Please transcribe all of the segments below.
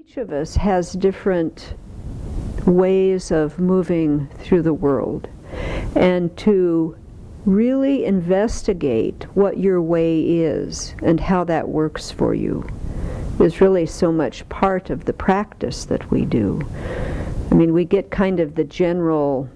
Each of us has different ways of moving through the world, and to really investigate what your way is and how that works for you is really so much part of the practice that we do. I mean, we get kind of the general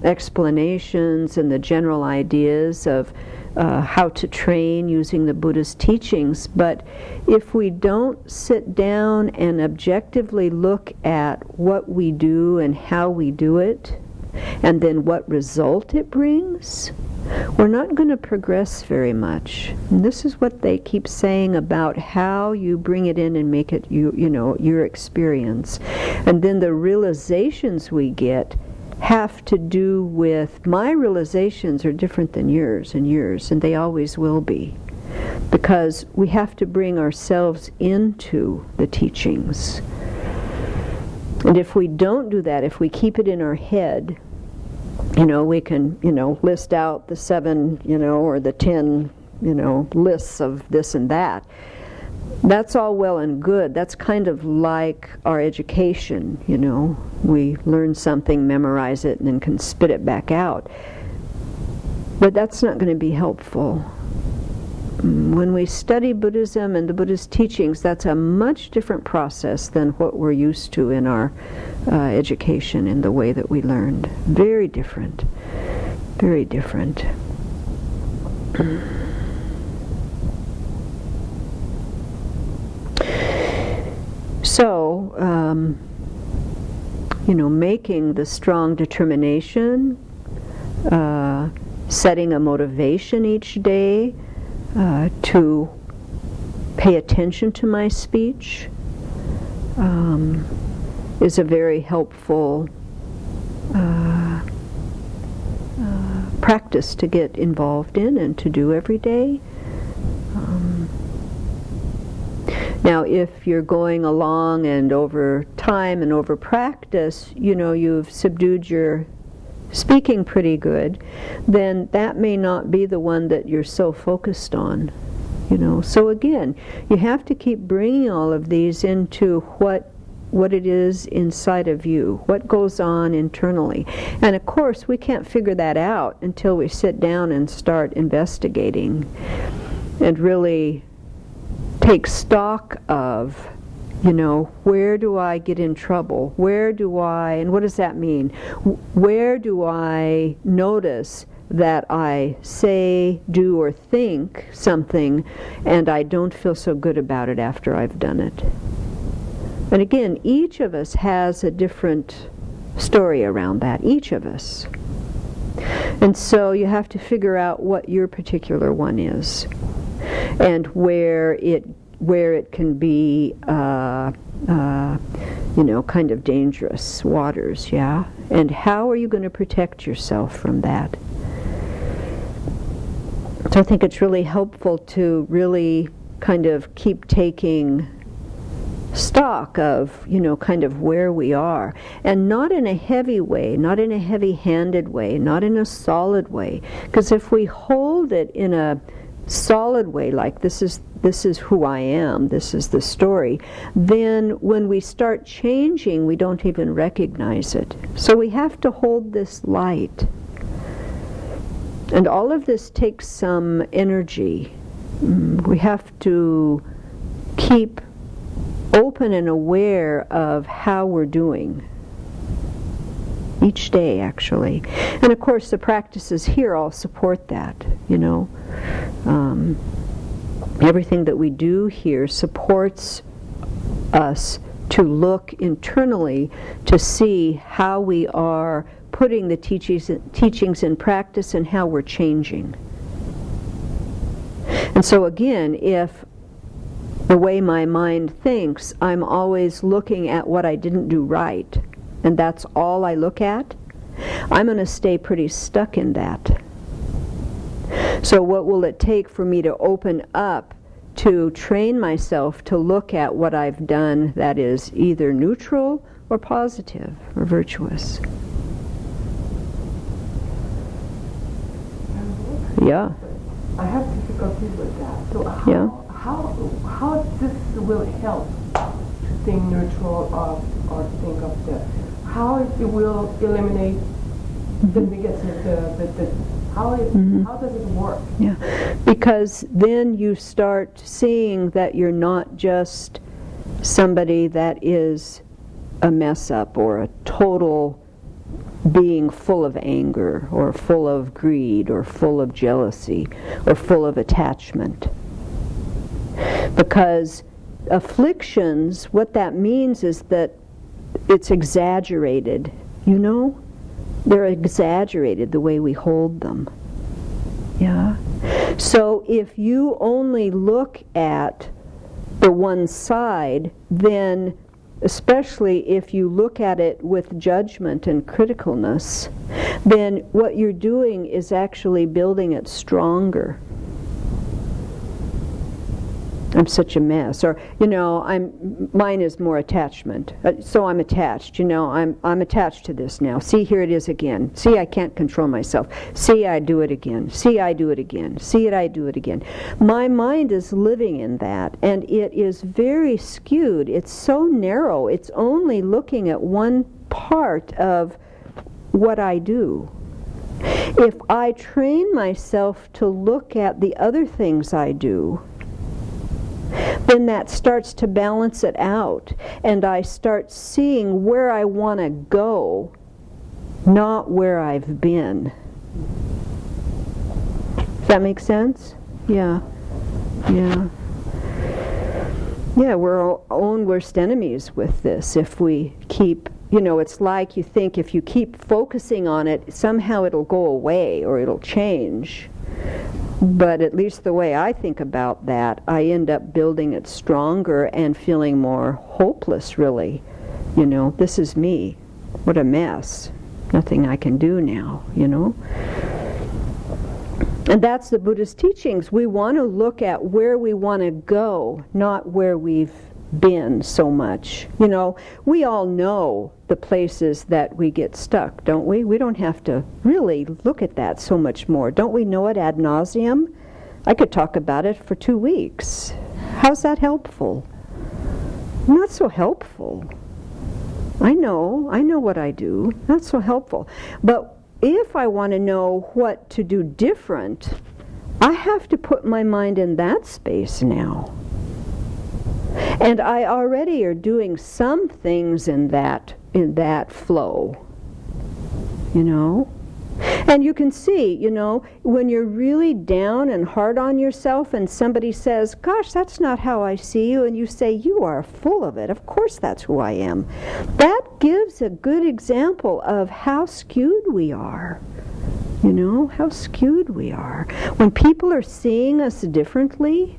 explanations and the general ideas of how to train using the Buddha's teachings, but if we don't sit down and objectively look at what we do and how we do it, and then what result it brings, we're not going to progress very much. And this is what they keep saying about how you bring it in and make it your experience. And then the realizations we get have to do with, my realizations are different than yours, and they always will be, because we have to bring ourselves into the teachings. And if we don't do that, if we keep it in our head, we can, list out the 7, or the 10, lists of this and that. That's all well and good. That's kind of like our education, We learn something, memorize it, and then can spit it back out. But that's not going to be helpful. When we study Buddhism and the Buddhist teachings, that's a much different process than what we're used to in our education, in the way that we learned. Very different. Very different. So, making the strong determination, setting a motivation each day to pay attention to my speech is a very helpful practice to get involved in and to do every day. Now, if you're going along and over time and over practice, you've subdued your speaking pretty good, then that may not be the one that you're so focused on. So again, you have to keep bringing all of these into what it is inside of you, what goes on internally. And of course, we can't figure that out until we sit down and start investigating and really take stock of, where do I get in trouble? And what does that mean? Where do I notice that I say, do, or think something and I don't feel so good about it after I've done it? And again, each of us has a different story around that, each of us. And so you have to figure out what your particular one is, and where it can be, kind of dangerous waters, yeah? And how are you going to protect yourself from that? So I think it's really helpful to really kind of keep taking stock of, kind of where we are. And not in a heavy way, not in a heavy-handed way, not in a solid way. Because if we hold it in a solid way, like this is who I am, this is the story, then when we start changing, we don't even recognize it. So we have to hold this light. And all of this takes some energy. We have to keep open and aware of how we're doing each day, actually. And of course, the practices here all support that, everything that we do here supports us to look internally to see how we are putting the teachings in practice and how we're changing. And so again, if the way my mind thinks, I'm always looking at what I didn't do right, and that's all I look at, I'm going to stay pretty stuck in that. So what will it take for me to open up to train myself to look at what I've done that is either neutral or positive or virtuous? Yeah. I have difficulties with that. So how this will help to think neutral of or think of the how it will eliminate the negative, the how does it work? Yeah, because then you start seeing that you're not just somebody that is a mess up or a total being full of anger or full of greed or full of jealousy or full of attachment. Because afflictions, what that means is that it's exaggerated, you know? They're exaggerated the way we hold them. Yeah? So if you only look at the one side, then especially if you look at it with judgment and criticalness, then what you're doing is actually building it stronger. I'm such a mess, or mine is more attachment. So I'm attached. I'm attached to this now. See, here it is again. See, I can't control myself. See, I do it again. See, I do it again. See it, I do it again. My mind is living in that, and it is very skewed. It's so narrow. It's only looking at one part of what I do. If I train myself to look at the other things I do, then that starts to balance it out, and I start seeing where I want to go, not where I've been. Does that make sense? Yeah. Yeah, we're our own worst enemies with this if we keep, it's like you think if you keep focusing on it, somehow it'll go away or it'll change. But at least the way I think about that, I end up building it stronger and feeling more hopeless, really. This is me. What a mess. Nothing I can do now, And that's the Buddhist teachings. We want to look at where we want to go, not where we've been so much. We all know the places that we get stuck, don't we? We don't have to really look at that so much more. Don't we know it ad nauseum? I could talk about it for 2 weeks. How's that helpful? Not so helpful. I know what I do. Not so helpful. But if I want to know what to do different, I have to put my mind in that space now. And I already are doing some things in that flow, And you can see, when you're really down and hard on yourself and somebody says, gosh, that's not how I see you, and you say, you are full of it. Of course that's who I am. That gives a good example of how skewed we are. How skewed we are. When people are seeing us differently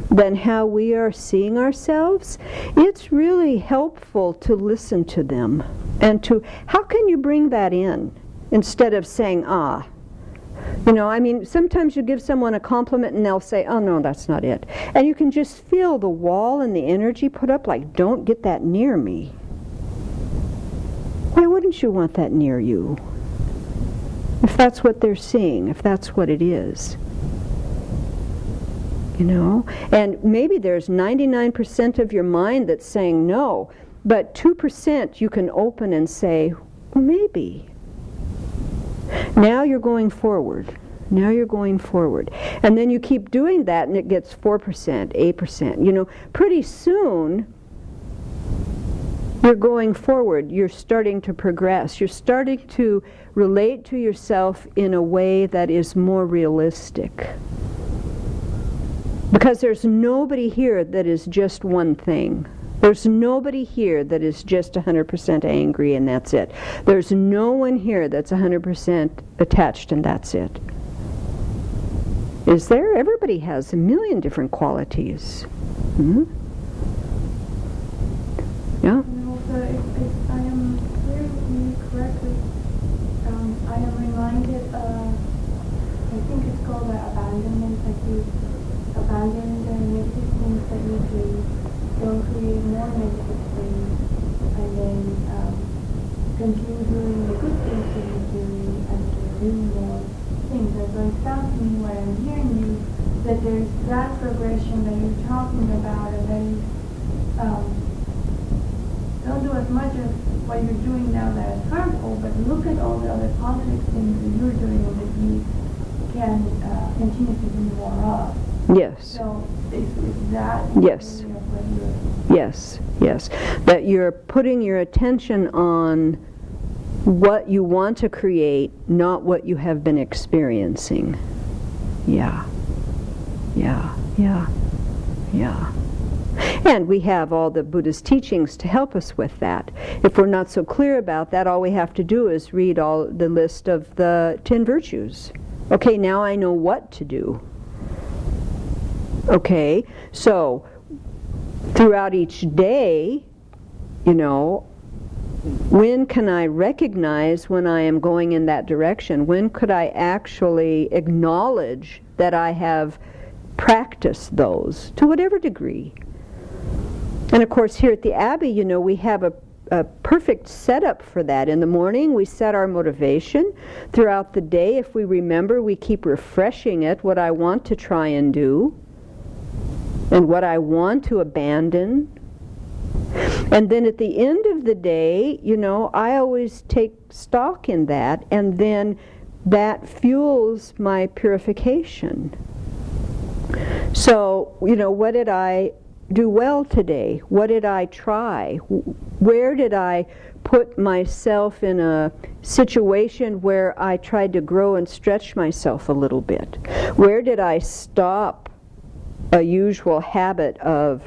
than how we are seeing ourselves, it's really helpful to listen to them and to, how can you bring that in instead of saying, sometimes you give someone a compliment and they'll say, oh no, that's not it. And you can just feel the wall and the energy put up, like, don't get that near me. Why wouldn't you want that near you? If that's what they're seeing, if that's what it is. And maybe there's 99% of your mind that's saying no, but 2% you can open and say, well, maybe. Now you're going forward. And then you keep doing that and it gets 4%, 8%. Pretty soon you're going forward. You're starting to progress. You're starting to relate to yourself in a way that is more realistic. Because there's nobody here that is just one thing. There's nobody here that is just 100% angry and that's it. There's no one here that's 100% attached and that's it. Is there? Everybody has a million different qualities. Mm-hmm. Yeah? If I am hearing you correctly, I am reminded of, I think it's called abandonment, like you abandon the negative things that you do, don't create more negative things, and then continue doing the good things that you're doing and doing more things. And so it sounds to me, what I'm hearing you, that there's that progression that you're talking about, and then don't do as much as what you're doing now that is harmful, but look at all the other positive things that you're doing and that you can continue to do more of. Yes. So is that Yes. really what you're... Yes. That you're putting your attention on what you want to create, not what you have been experiencing. Yeah. And we have all the Buddha's teachings to help us with that. If we're not so clear about that, all we have to do is read all the list of the 10 virtues. Okay, now I know what to do. Okay, so throughout each day, when can I recognize when I am going in that direction? When could I actually acknowledge that I have practiced those to whatever degree? And of course here at the Abbey, we have a perfect setup for that. In the morning we set our motivation. Throughout the day, if we remember, we keep refreshing it, what I want to try and do and what I want to abandon. And then at the end of the day, I always take stock in that, and then that fuels my purification. So, what did I do well today? What did I try? Where did I put myself in a situation where I tried to grow and stretch myself a little bit? Where did I stop a usual habit of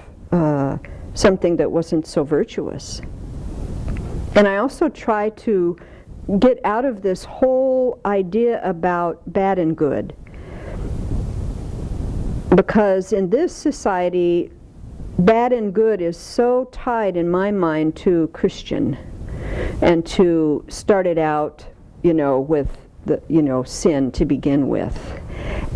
something that wasn't so virtuous? And I also try to get out of this whole idea about bad and good. Because in this society, bad and good is so tied in my mind to Christian, and to start it out, with the, sin to begin with.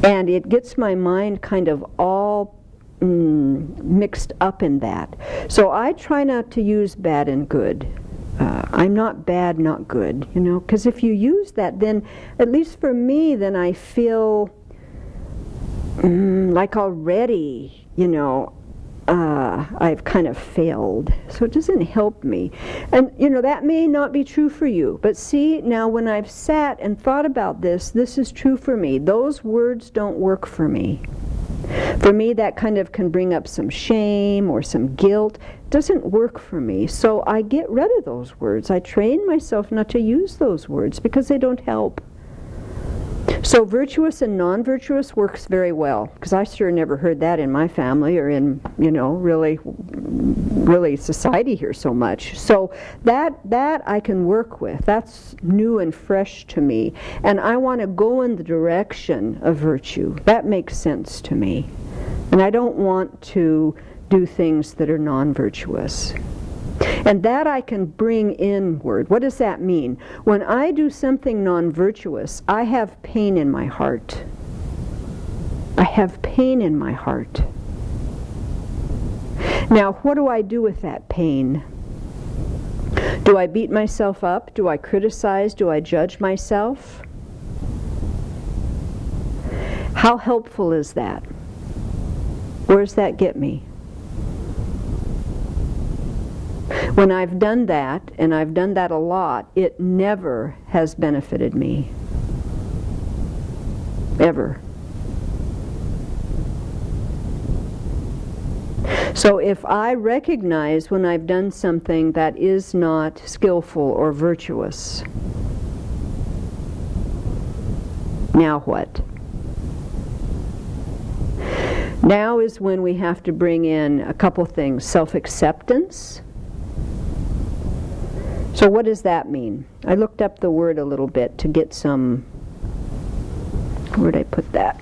And it gets my mind kind of all mixed up in that. So I try not to use bad and good. I'm not bad, not good, because if you use that, then, at least for me, then I feel like already, I've kind of failed. So it doesn't help me. And, that may not be true for you. But see, now when I've sat and thought about this is true for me. Those words don't work for me. For me, that kind of can bring up some shame or some guilt. It doesn't work for me. So I get rid of those words. I train myself not to use those words because they don't help. So virtuous and non-virtuous works very well, because I sure never heard that in my family or in, really society here so much. So that I can work with. That's new and fresh to me. And I want to go in the direction of virtue. That makes sense to me. And I don't want to do things that are non-virtuous. And that I can bring inward. What does that mean? When I do something non-virtuous, I have pain in my heart. I have pain in my heart. Now, what do I do with that pain? Do I beat myself up? Do I criticize? Do I judge myself? How helpful is that? Where does that get me? When I've done that, and I've done that a lot, it never has benefited me. Ever. So if I recognize when I've done something that is not skillful or virtuous, now what? Now is when we have to bring in a couple things. Self-acceptance. So what does that mean? I looked up the word a little bit to get some... Where'd I put that?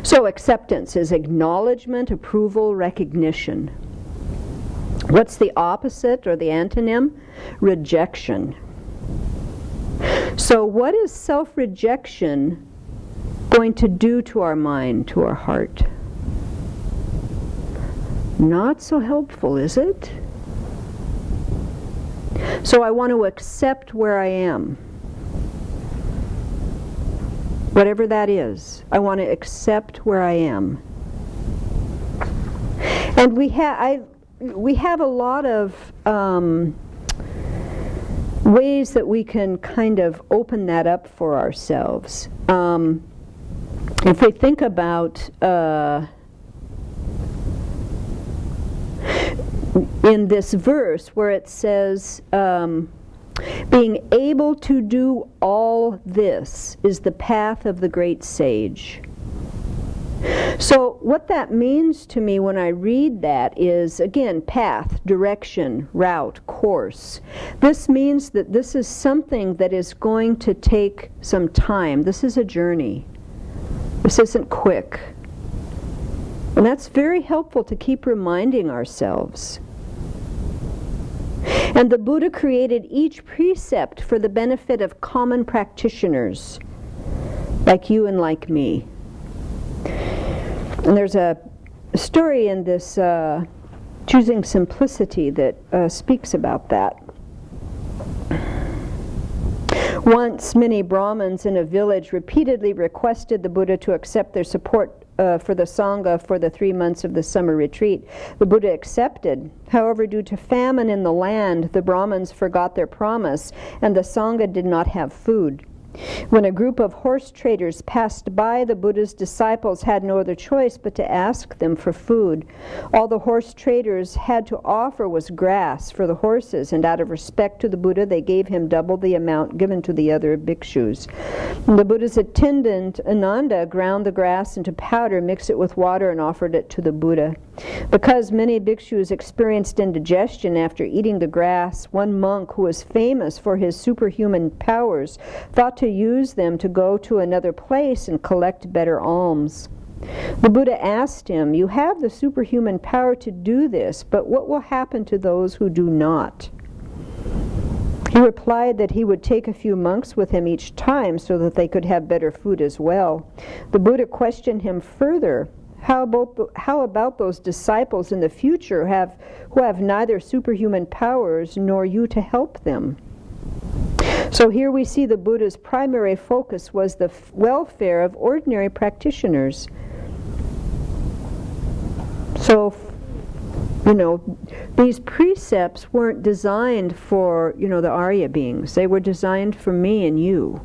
So acceptance is acknowledgement, approval, recognition. What's the opposite or the antonym? Rejection. So what is self-rejection going to do to our mind, to our heart? Not so helpful, is it? So I want to accept where I am. Whatever that is, I want to accept where I am. And we have a lot of ways that we can kind of open that up for ourselves. If we think about in this verse where it says, being able to do all this is the path of the great sage. So what that means to me when I read that is, again, path, direction, route, course. This means that this is something that is going to take some time. This is a journey. This isn't quick. And that's very helpful to keep reminding ourselves. And the Buddha created each precept for the benefit of common practitioners, like you and like me. And there's a story in this Choosing Simplicity that speaks about that. Once, many Brahmins in a village repeatedly requested the Buddha to accept their support for the Sangha for the 3 months of the summer retreat. The Buddha accepted. However, due to famine in the land, the Brahmins forgot their promise, and the Sangha did not have food. When a group of horse traders passed by, the Buddha's disciples had no other choice but to ask them for food. All the horse traders had to offer was grass for the horses, and out of respect to the Buddha, they gave him double the amount given to the other bhikshus. The Buddha's attendant, Ananda, ground the grass into powder, mixed it with water, and offered it to the Buddha. Because many bhikshus experienced indigestion after eating the grass, one monk who was famous for his superhuman powers thought to use them to go to another place and collect better alms. The Buddha asked him, "You have the superhuman power to do this, but what will happen to those who do not?" He replied that he would take a few monks with him each time so that they could have better food as well. The Buddha questioned him further. How about those disciples in the future who have neither superhuman powers nor you to help them? So here we see the Buddha's primary focus was the welfare of ordinary practitioners. So, these precepts weren't designed for, the Arya beings. They were designed for me and you.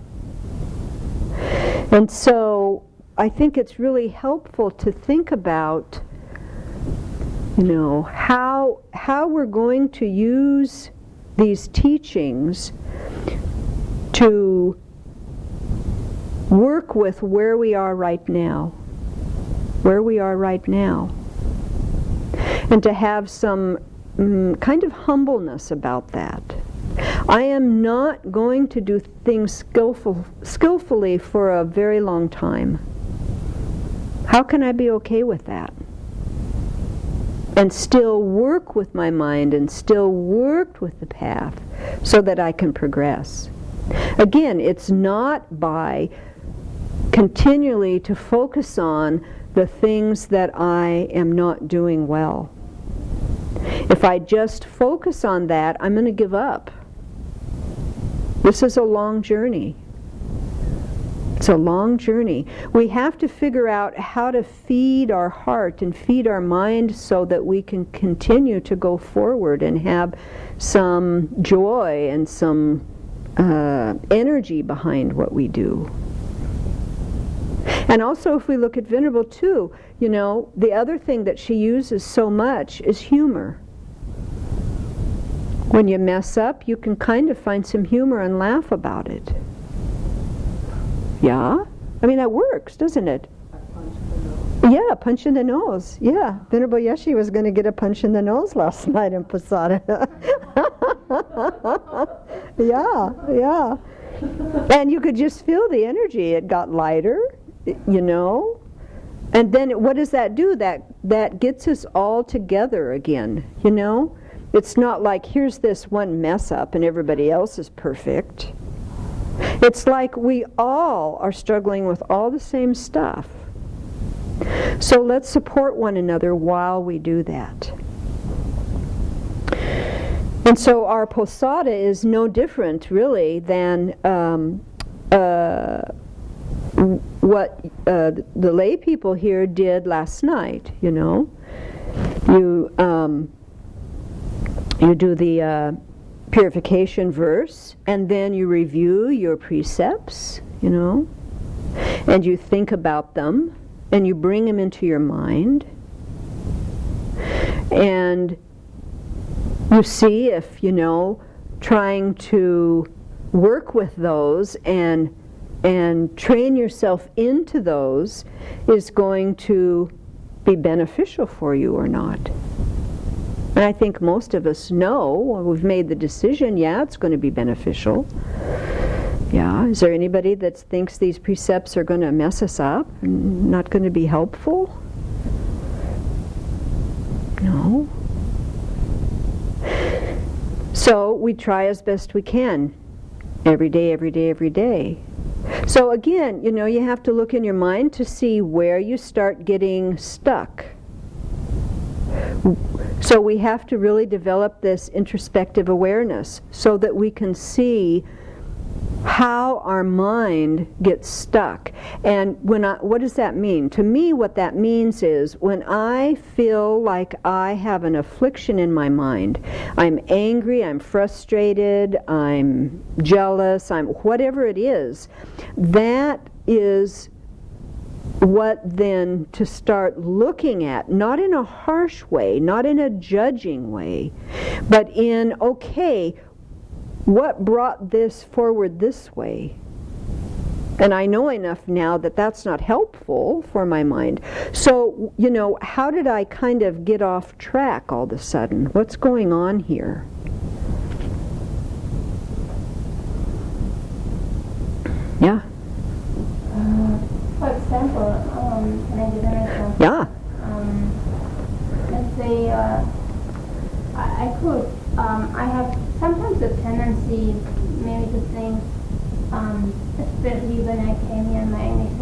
And so I think it's really helpful to think about, how we're going to use these teachings to work with where we are right now. And to have some kind of humbleness about that. I am not going to do things skillfully for a very long time. How can I be okay with that? And still work with my mind and still work with the path so that I can progress. Again, it's not by continually to focus on the things that I am not doing well. If I just focus on that, I'm going to give up. This is a long journey. It's a long journey. We have to figure out how to feed our heart and feed our mind so that we can continue to go forward and have some joy and some energy behind what we do. And also if we look at Venerable too, the other thing that she uses so much is humor. When you mess up, you can kind of find some humor and laugh about it. Yeah? I mean, that works, doesn't it? Yeah, punch in the nose. Yeah, Venerable Yeshe was going to get a punch in the nose last night in Posada. Yeah. And you could just feel the energy. It got lighter, And then what does that do? That gets us all together again, It's not like here's this one mess up and everybody else is perfect. It's like we all are struggling with all the same stuff. So let's support one another while we do that. And so our posada is no different, really, than what the lay people here did last night, You do the purification verse, and then you review your precepts, and you think about them, and you bring them into your mind, and you see if, trying to work with those and train yourself into those is going to be beneficial for you or not. And I think most of us know, we've made the decision, it's going to be beneficial. Yeah, is there anybody that thinks these precepts are going to mess us up and not going to be helpful? No. So we try as best we can. Every day, every day, every day. So again, you have to look in your mind to see where you start getting stuck. So we have to really develop this introspective awareness so that we can see how our mind gets stuck. And what does that mean? To me, what that means is when I feel like I have an affliction in my mind, I'm angry, I'm frustrated, I'm jealous, I'm whatever it is, that is what then to start looking at, not in a harsh way, not in a judging way, but in, okay, what brought this forward this way? And I know enough now that that's not helpful for my mind. So, how did I kind of get off track all of a sudden? What's going on here? Yeah. For example, can I give an example? Yeah. Let's say I could. I have sometimes a tendency maybe to think, especially when I came here and my English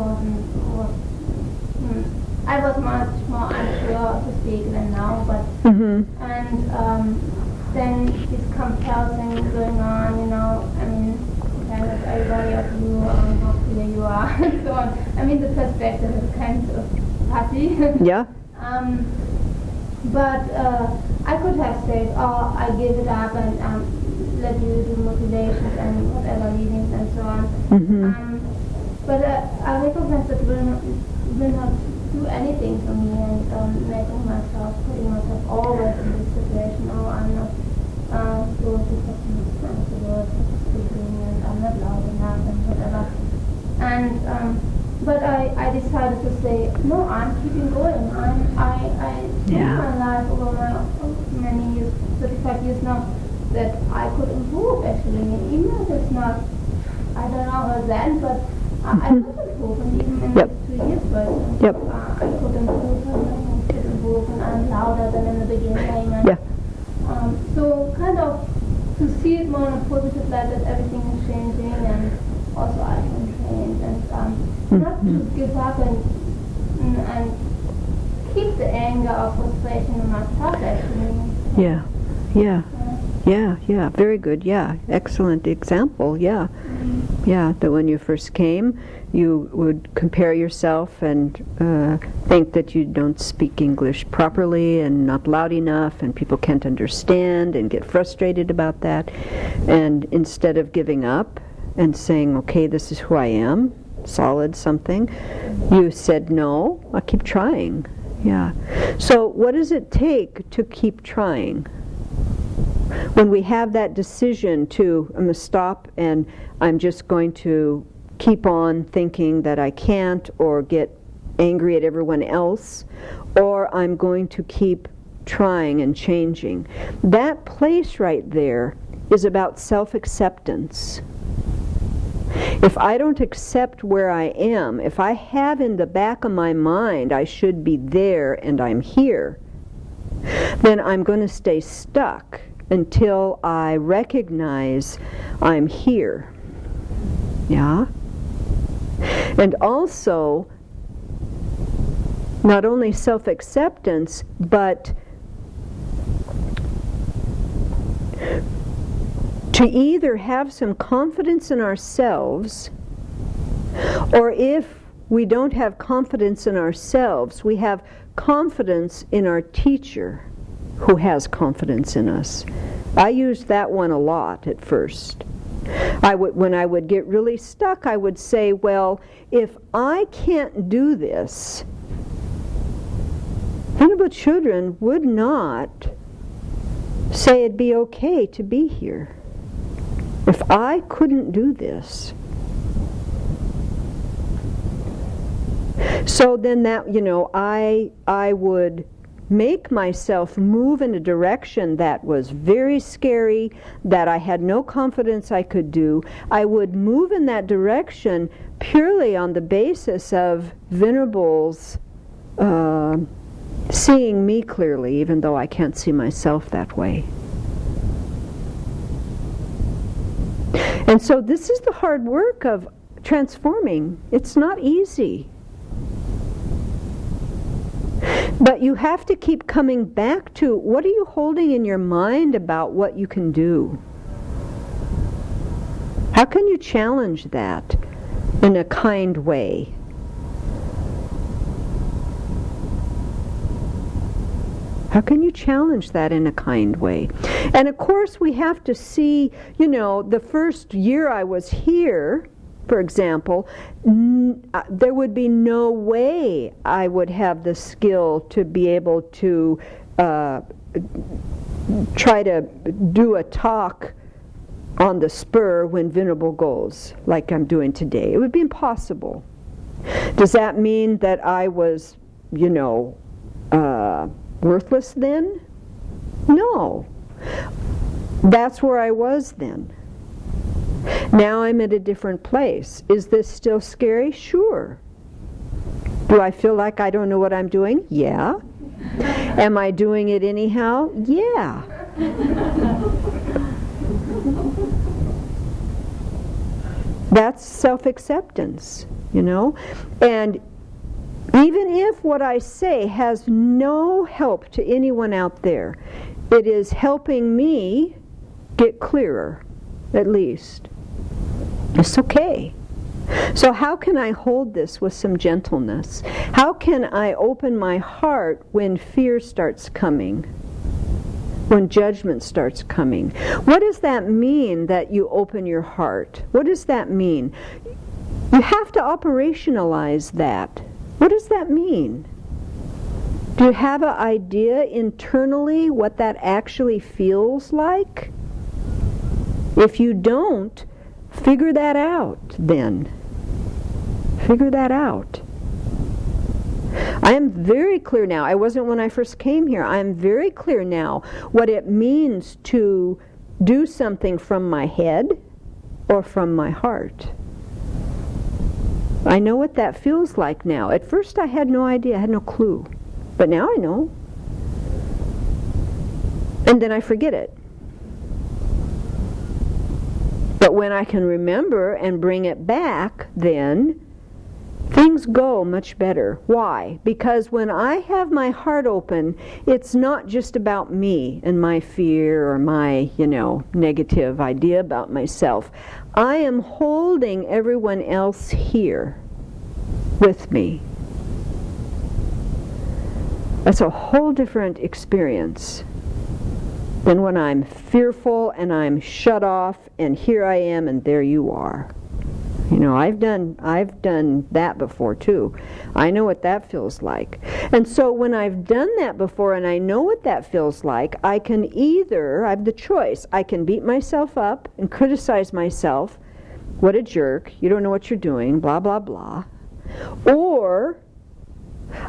I was much more unsure to speak than now, but and then this comparison going on, kind of everybody of you, how clear you are, and so on. The perspective is kind of fuzzy. Yeah. But I could have said, I give it up and let you do motivations and whatever readings and so on. But I recognize that will not do anything for me, and putting myself always in this situation. I'm not good because I'm the word speaking and I'm not loud enough and whatever. And but I decided to say, no, I'm keeping going. I Yeah. my life over many years, 35 years now, that I could improve actually. Even if it's not, I don't know her then, but I could improve, and even in Yep. these 2 years, but Yep. I could improve, and I could improve, and I'm louder than in the beginning. And, Yeah. so kind of to see it more in a positive light, that everything is changing, and also I can change, and not to give up and keep the anger or frustration in myself actually. Yeah. Yeah. Yeah. Very good. Yeah. Excellent example. Yeah. Yeah. That when you first came, you would compare yourself and think that you don't speak English properly and not loud enough, and people can't understand and get frustrated about that. And instead of giving up and saying, okay, this is who I am, solid something, you said, no, I'll keep trying. Yeah. So what does it take to keep trying? When we have that decision to, I'm going to stop and I'm just going to keep on thinking that I can't, or get angry at everyone else, or I'm going to keep trying and changing. That place right there is about self-acceptance. If I don't accept where I am, if I have in the back of my mind I should be there and I'm here, then I'm going to stay stuck until I recognize I'm here. Yeah? And also, not only self-acceptance, but to either have some confidence in ourselves, or if we don't have confidence in ourselves, we have confidence in our teacher. who has confidence in us. I used that one a lot at first. When I would get really stuck, I would say, well, if I can't do this, vulnerable children would not say it'd be okay to be here. If I couldn't do this. So then that, I would make myself move in a direction that was very scary, that I had no confidence I could do. I would move in that direction purely on the basis of Venerable's seeing me clearly, even though I can't see myself that way. And so this is the hard work of transforming. It's not easy. But you have to keep coming back to, what are you holding in your mind about what you can do? How can you challenge that in a kind way? How can you challenge that in a kind way? And of course we have to see, the first year I was here, for example, there would be no way I would have the skill to be able to try to do a talk on the spur when Venerable goes, like I'm doing today. It would be impossible. Does that mean that I was, worthless then? No. That's where I was then. Now I'm at a different place. Is this still scary? Sure. Do I feel like I don't know what I'm doing? Yeah. Am I doing it anyhow? Yeah. That's self-acceptance, And even if what I say has no help to anyone out there, it is helping me get clearer, at least. It's okay. So how can I hold this with some gentleness? How can I open my heart when fear starts coming? When judgment starts coming? What does that mean, that you open your heart? What does that mean? You have to operationalize that. What does that mean? Do you have an idea internally what that actually feels like? If you don't, figure that out then. Figure that out. I am very clear now. I wasn't when I first came here. I am very clear now what it means to do something from my head or from my heart. I know what that feels like now. At first I had no idea. I had no clue. But now I know. And then I forget it. But when I can remember and bring it back, then things go much better. Why? Because when I have my heart open, it's not just about me and my fear or my, negative idea about myself. I am holding everyone else here with me. That's a whole different experience than when I'm fearful and I'm shut off and here I am and there you are. I've done that before too. I know what that feels like. And so when I've done that before and I know what that feels like, I have the choice. I can beat myself up and criticize myself. What a jerk. You don't know what you're doing, blah, blah, blah. Or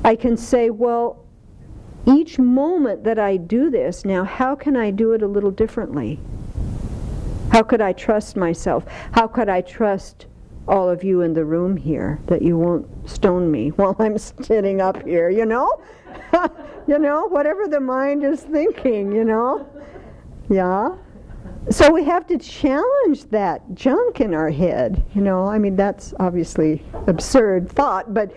I can say, well, each moment that I do this, now how can I do it a little differently? How could I trust myself? How could I trust all of you in the room here that you won't stone me while I'm sitting up here, whatever the mind is thinking, Yeah? So we have to challenge that junk in our head, that's obviously absurd thought, but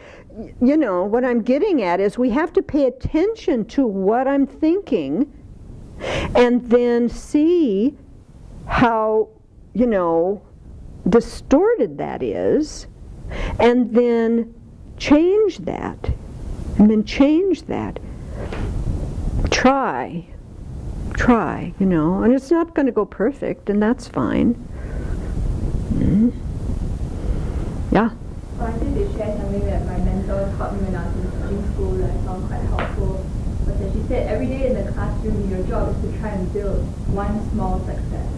what I'm getting at is we have to pay attention to what I'm thinking and then see how, distorted that is, and then change that. Try try, and it's not going to go perfect, and that's fine. Yeah. So I wanted to share something that my mentor taught me when I was in teaching school that I found quite helpful. Was that she said every day in the classroom, your job is to try and build one small success.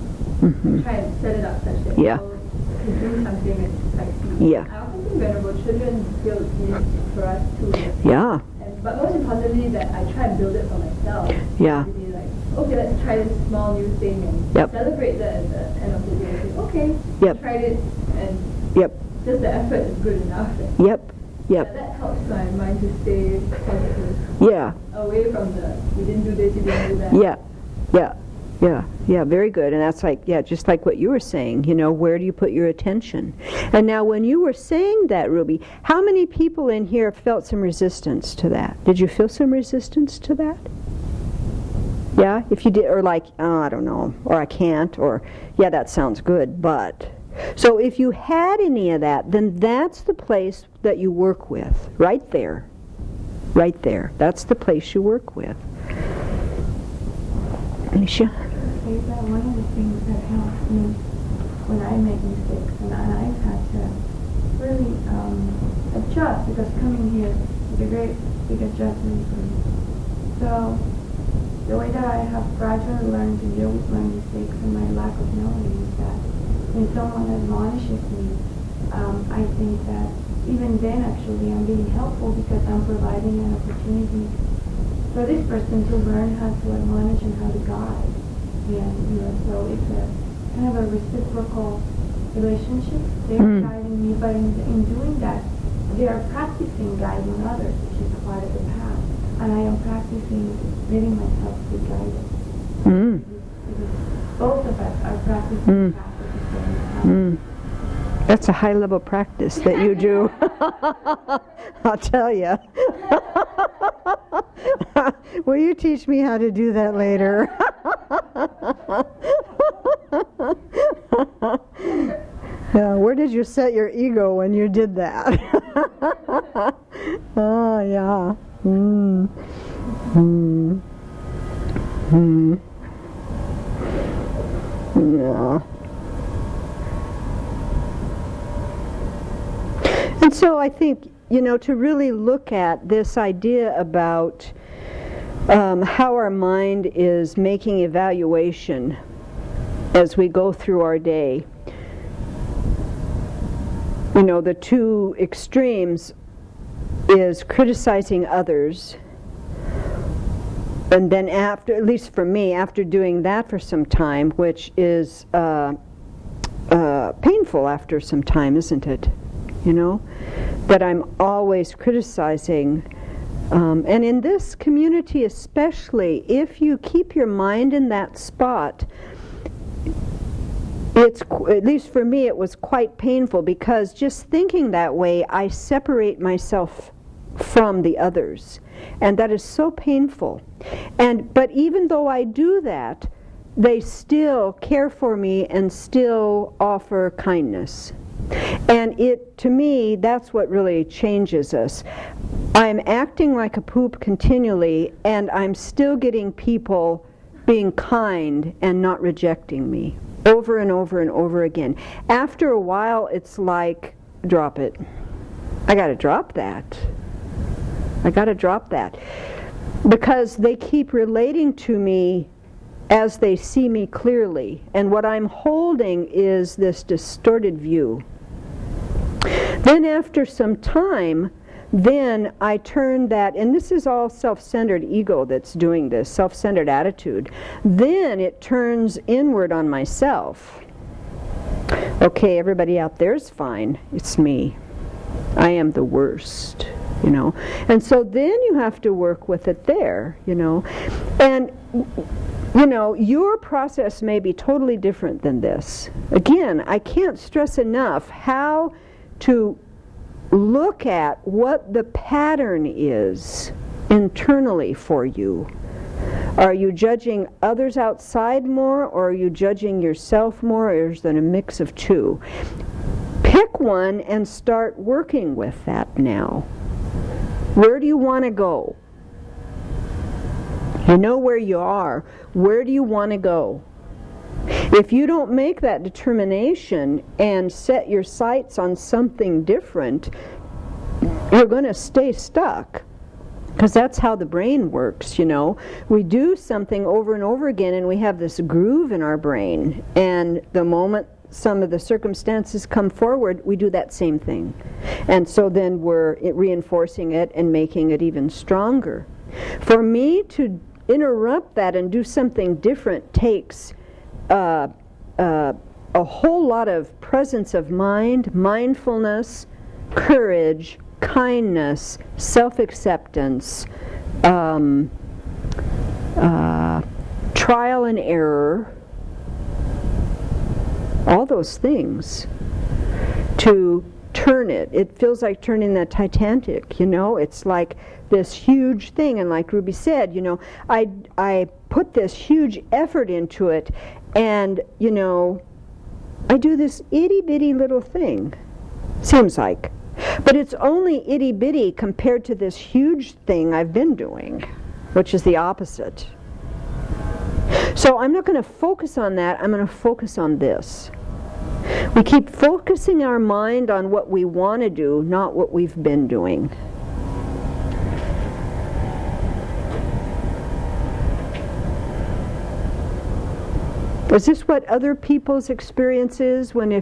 Try and set it up such that people can do something and succeed. Yeah. I often think Venerable Children build this for us too. Yeah. But most importantly, that I try and build it for myself. Yeah. To be like, okay, let's try this small new thing and celebrate that at the end of the day. Say, okay, tried it, and just the effort is good enough. Yep. That helps my mind to stay positive. Yeah. Away from the, you didn't do this, you didn't do that. Yeah, very good. And that's like, just like what you were saying, where do you put your attention? And now when you were saying that, Ruby, how many people in here felt some resistance to that? Did you feel some resistance to that? Yeah, if you did, or like, oh, I don't know, or I can't, or, yeah, that sounds good, but. So if you had any of that, then that's the place that you work with, right there. Right there. That's the place you work with. Alicia? That one of the things that helps me when I make mistakes, and I've had to really adjust, because coming here is a great big adjustment for me. So the way that I have gradually learned to deal with my mistakes and my lack of knowing is that when someone admonishes me, I think that even then actually I'm being helpful, because I'm providing an opportunity for this person to learn how to admonish and how to guide. And so it's a kind of a reciprocal relationship. They're guiding me, but in doing that, they are practicing guiding others, which is part of the path. And I am practicing letting myself be guided. Because both of us are practicing the path at the same time. That's a high-level practice that you do. I'll tell you. Will you teach me how to do that later? Where did you set your ego when you did that? Oh, yeah. Yeah. And so I think, to really look at this idea about how our mind is making evaluation as we go through our day. The two extremes is criticizing others, and then after, at least for me, after doing that for some time, which is painful after some time, isn't it? That I'm always criticizing. And in this community especially, if you keep your mind in that spot, it's, at least for me, it was quite painful, because just thinking that way, I separate myself from the others. And that is so painful. But even though I do that, they still care for me and still offer kindness. And to me, that's what really changes us. I'm acting like a poop continually, and I'm still getting people being kind and not rejecting me over and over and over again. After a while, it's like, drop it. I got to drop that. I got to drop that. Because they keep relating to me as they see me clearly. And what I'm holding is this distorted view. Then after some time, then I turn that, and this is all self-centered ego that's doing this, self-centered attitude. Then it turns inward on myself. Okay, everybody out there's fine. It's me. I am the worst, And so then you have to work with it there, And, your process may be totally different than this. Again, I can't stress enough how to look at what the pattern is internally for you. Are you judging others outside more, or are you judging yourself more, or is there a mix of two? Pick one and start working with that now. Where do you want to go? You know where you are. Where do you want to go? If you don't make that determination and set your sights on something different, you're going to stay stuck. Because that's how the brain works, you know. We do something over and over again and we have this groove in our brain. And the moment some of the circumstances come forward, we do that same thing. And so then we're reinforcing it and making it even stronger. For me to interrupt that and do something different takes a whole lot of presence of mind, mindfulness, courage, kindness, self-acceptance, trial and error, all those things to turn it. It feels like turning the Titanic, you know. It's like this huge thing, and like Ruby said, you know, I put this huge effort into it, and, you know, I do this itty-bitty little thing, seems like. But it's only itty-bitty compared to this huge thing I've been doing, which is the opposite. So I'm not going to focus on that, I'm going to focus on this. We keep focusing our mind on what we want to do, not what we've been doing. Is this what other people's experience is when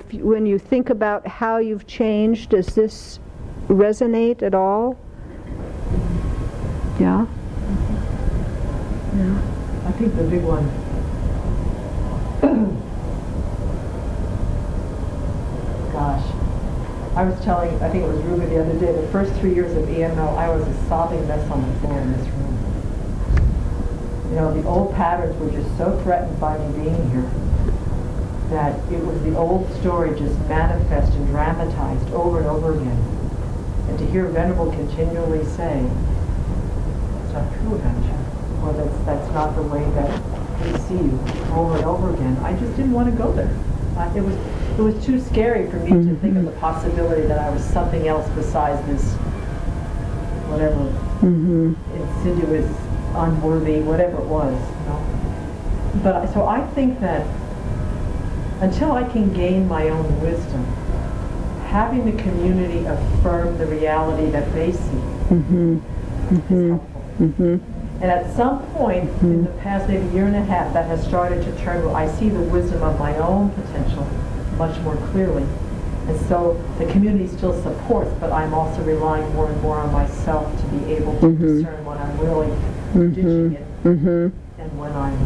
you think about how you've changed? Does this resonate at all? Yeah? Yeah. I think the big one, gosh, I was telling, I think it was Ruby the other day, the first 3 years of EML, I was a sobbing mess on the floor in this room. You know, the old patterns were just so threatened by me being here that it was the old story just manifest and dramatized over and over again. And to hear Venerable continually say, it's not true about you, or that's not the way that we see you, over and over again, I just didn't want to go there. It was too scary for me to think of the possibility that I was something else besides this, whatever, insidious, unworthy, whatever it was, you know. But so I think that until I can gain my own wisdom, having the community affirm the reality that they see is helpful. And at some point in the past maybe year and a half, that has started to turn where I see the wisdom of my own potential much more clearly. And so the community still supports, but I'm also relying more and more on myself to be able to discern when I'm really ditching it and when I'm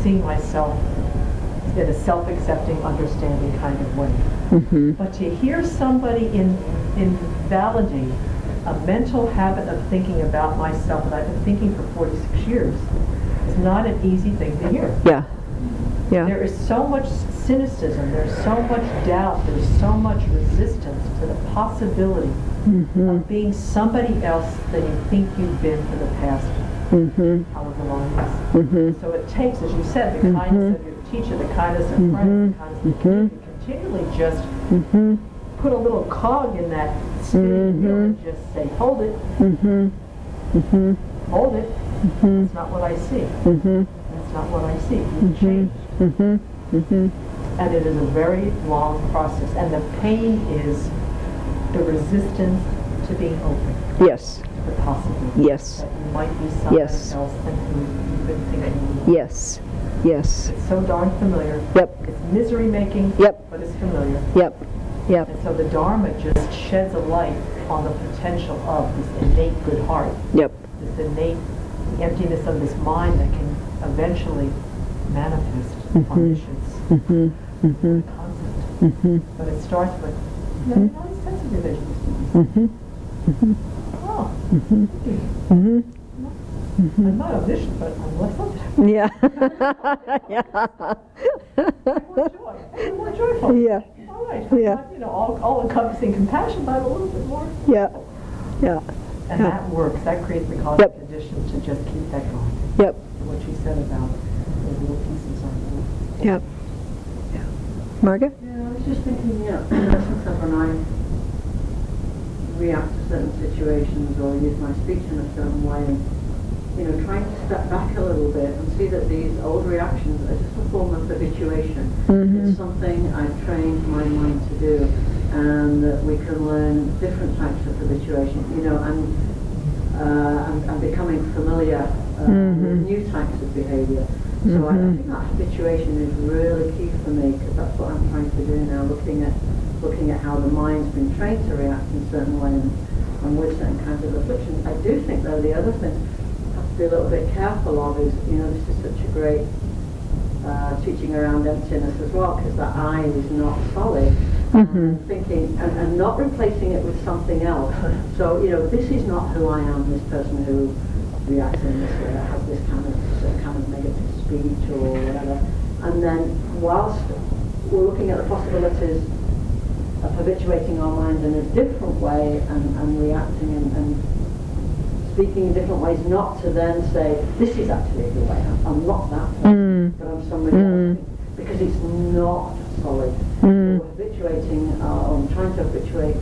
seeing myself in a self-accepting, understanding kind of way. But to hear somebody invalidate a mental habit of thinking about myself that I've been thinking for 46 years is not an easy thing to hear. Yeah. Yeah. There is so much cynicism, there's so much doubt, there's so much resistance to the possibility of being somebody else than you think you've been for the past however long it is. So it takes, as you said, the kindness of your teacher, the kindness of friends, the kindness of the community, continually just put a little cog in that spinning wheel and just say, hold it, hold it, that's not what I see. That's not what I see. You've changed. And it is a very long process. And the pain is the resistance to being open. Yes. To the possibility. Yes. That you might be somebody else than who you've been thinking. Yes. Yes. It's so darn familiar. Yep. It's misery-making, Yep. but it's familiar. Yep. Yep. And so the Dharma just sheds a light on the potential of this innate good heart. Yep. This innate emptiness of this mind that can eventually manifest omniscience. Concept. But it starts with, you know, nice sense of religion. Oh. I'm not omniscient, but I'm less omniscient. Yeah. I'm more joyful. Yeah. All right. Yeah. Not, you know, all-encompassing compassion, but a little bit more. Yeah. Yeah. And that works. That creates the cosmic conditions to just keep that going. Yep. What you said about the little pieces are. Yep. Yeah. Margaret? Yeah, I was just thinking, sometimes when I react to certain situations or use my speech in a certain way, trying to step back a little bit and see that these old reactions are just a form of habituation. It's something I've trained my mind to do, and that we can learn different types of habituation. I'm becoming familiar with new types of behaviour. So I think that habituation is really key for me, because that's what I'm trying to do now, looking at how the mind's been trained to react in certain ways and with certain kinds of afflictions. I do think, though, the other thing I have to be a little bit careful of is, this is such a great teaching around emptiness as well, because that I is not solid. Thinking and not replacing it with something else. So, this is not who I am, this person who reacts in this way, has this kind of negative speech or whatever. And then whilst we're looking at the possibilities of habituating our mind in a different way and reacting and speaking in different ways, not to then say, this is actually who I am. I'm not that person, but I'm somebody else. Because it's not solid. We're habituating, or trying to habituate,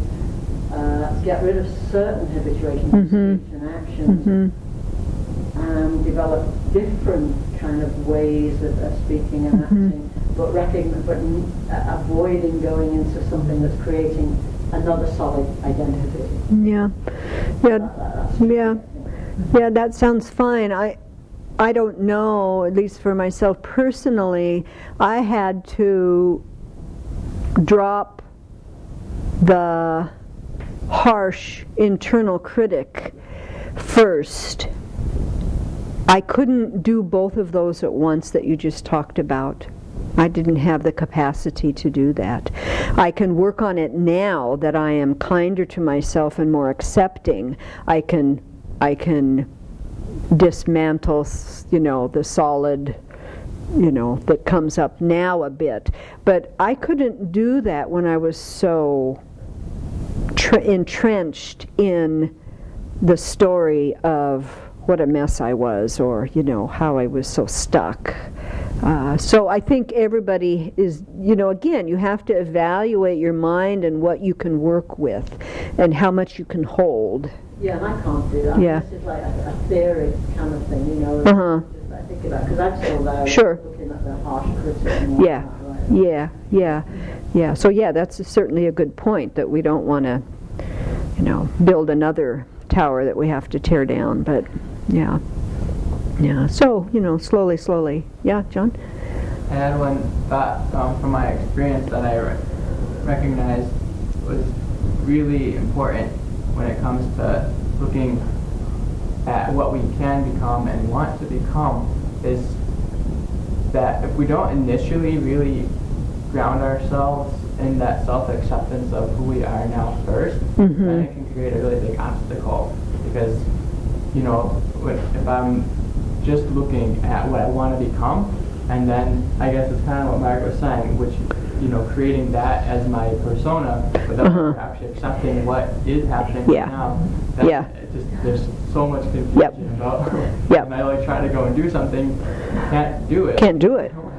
get rid of certain habituations of speech and actions, and develop different kind of ways of speaking and acting, but avoiding going into something that's creating another solid identity. Yeah, that sounds fine. I don't know, at least for myself personally, I had to drop the harsh internal critic first. I couldn't do both of those at once that you just talked about. I didn't have the capacity to do that. I can work on it now that I am kinder to myself and more accepting. I can dismantle, the solid, that comes up now a bit. But I couldn't do that when I was so entrenched in the story of what a mess I was, or, how I was so stuck. So I think everybody is, again, you have to evaluate your mind and what you can work with and how much you can hold. Yeah, and I can't do that. Yeah. This is like a theory kind of thing, Just I think about, because I'm still there looking at the harsh criticism. Yeah. So that's certainly a good point, that we don't want to, build another tower that we have to tear down. But yeah. So slowly. Yeah, John. I had one thought from my experience that I recognized was really important when it comes to looking at what we can become and want to become, is that if we don't initially really ground ourselves in that self-acceptance of who we are now first, then it can create a really big obstacle. Because, if I'm just looking at what I want to become, and then I guess it's kind of what Margaret was saying, which, creating that as my persona without actually accepting what is happening right now. There's so much confusion about when I try to go and do something, can't do it. I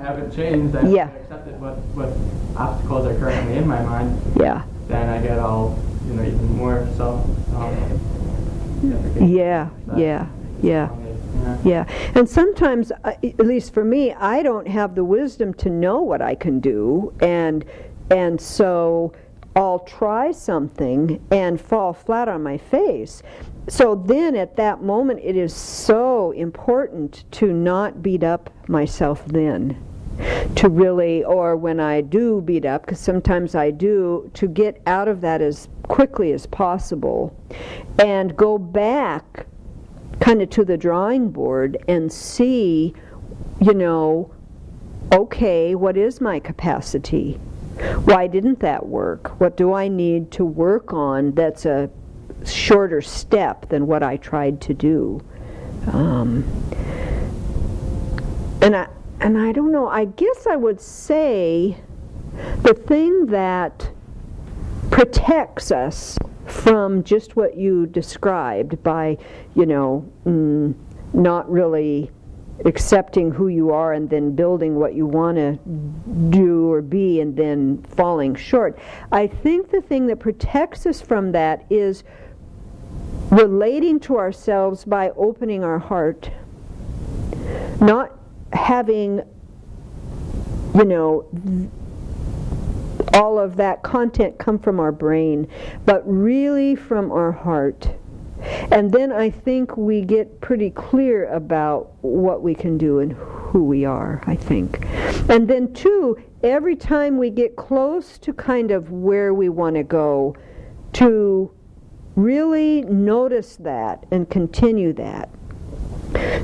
haven't changed. I haven't accepted what obstacles are currently in my mind. Then I get all, even more self. And sometimes, at least for me, I don't have the wisdom to know what I can do, and so I'll try something and fall flat on my face. So then at that moment, it is so important to not beat up myself then. To really, or when I do beat up, because sometimes I do, to get out of that as quickly as possible and go back kind of to the drawing board and see, okay, what is my capacity? Why didn't that work? What do I need to work on that's a shorter step than what I tried to do? And I don't know, I guess I would say the thing that protects us from just what you described by, not really accepting who you are and then building what you want to do or be and then falling short. I think the thing that protects us from that is relating to ourselves by opening our heart, not having, all of that content come from our brain, but really from our heart. And then I think we get pretty clear about what we can do and who we are, I think. And then two, every time we get close to kind of where we want to go, to really notice that and continue that.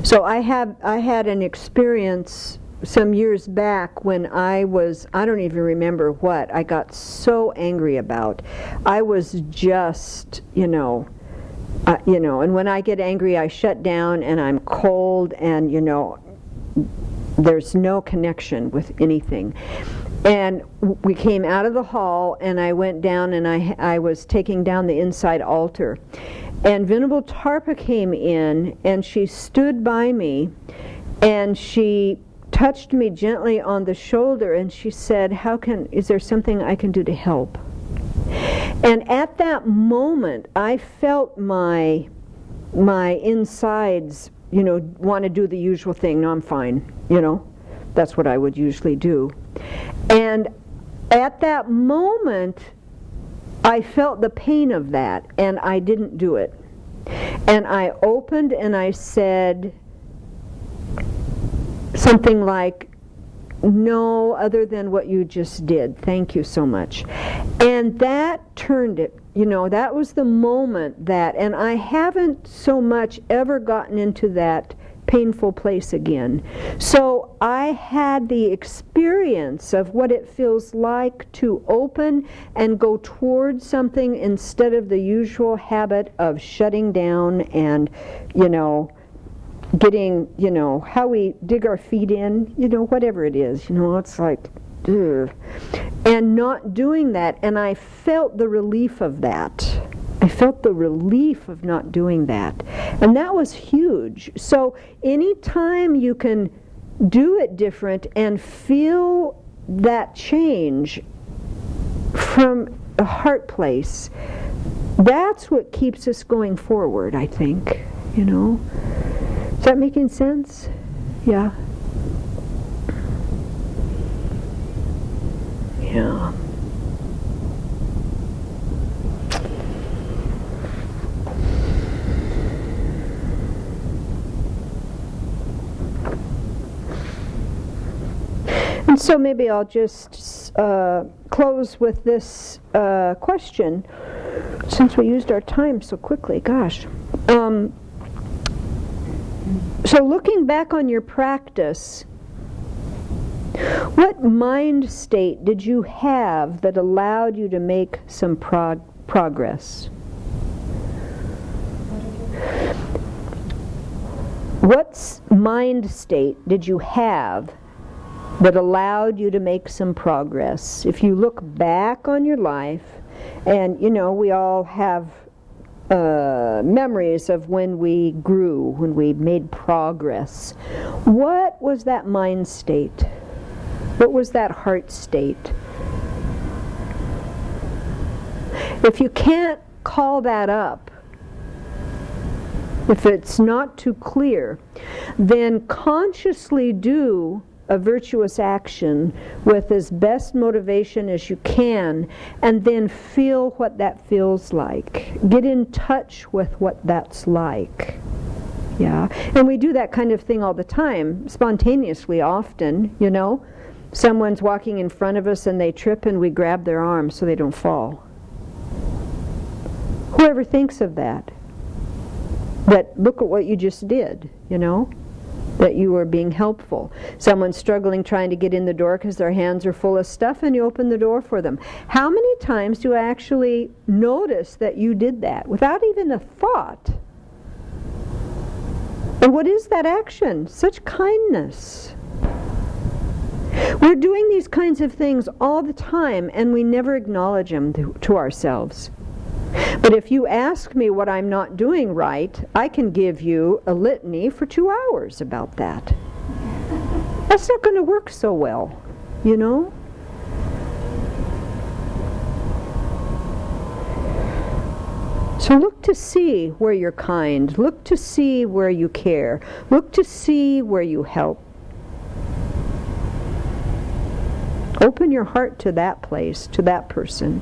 So I had an experience some years back when I don't even remember what I got so angry about. I was just, and when I get angry I shut down and I'm cold and, there's no connection with anything. And we came out of the hall and I went down and I was taking down the inside altar. And Venerable Tarpa came in and she stood by me and she touched me gently on the shoulder and she said, is there something I can do to help? And at that moment I felt my insides, want to do the usual thing. No, I'm fine, That's what I would usually do. And at that moment I felt the pain of that and I didn't do it. And I opened and I said something like, no, other than what you just did. Thank you so much. And that turned it. That was the moment and I haven't so much ever gotten into that painful place again. So I had the experience of what it feels like to open and go towards something instead of the usual habit of shutting down and, getting, how we dig our feet in, whatever it is, it's like, ugh. And not doing that. And I felt the relief of that. I felt the relief of not doing that. And that was huge. So anytime you can do it different and feel that change from a heart place, that's what keeps us going forward, I think, Is that making sense? Yeah. Yeah. And so maybe I'll just close with this question, since we used our time so quickly. Gosh. So looking back on your practice, what mind state did you have that allowed you to make some progress? What mind state did you have that allowed you to make some progress? If you look back on your life, and we all have memories of when we grew, when we made progress. What was that mind state? What was that heart state? If you can't call that up, if it's not too clear, then consciously do a virtuous action with as best motivation as you can, and then feel what that feels like. Get in touch with what that's like. Yeah, and we do that kind of thing all the time, spontaneously often, Someone's walking in front of us and they trip and we grab their arm so they don't fall. Whoever thinks of that? That look at what you just did, that you were being helpful. Someone's struggling trying to get in the door because their hands are full of stuff and you open the door for them. How many times do I actually notice that you did that without even a thought? And what is that action? Such kindness. We're doing these kinds of things all the time and we never acknowledge them to ourselves. But if you ask me what I'm not doing right, I can give you a litany for 2 hours about that. That's not going to work so well, So look to see where you're kind. Look to see where you care. Look to see where you help. Open your heart to that place, to that person.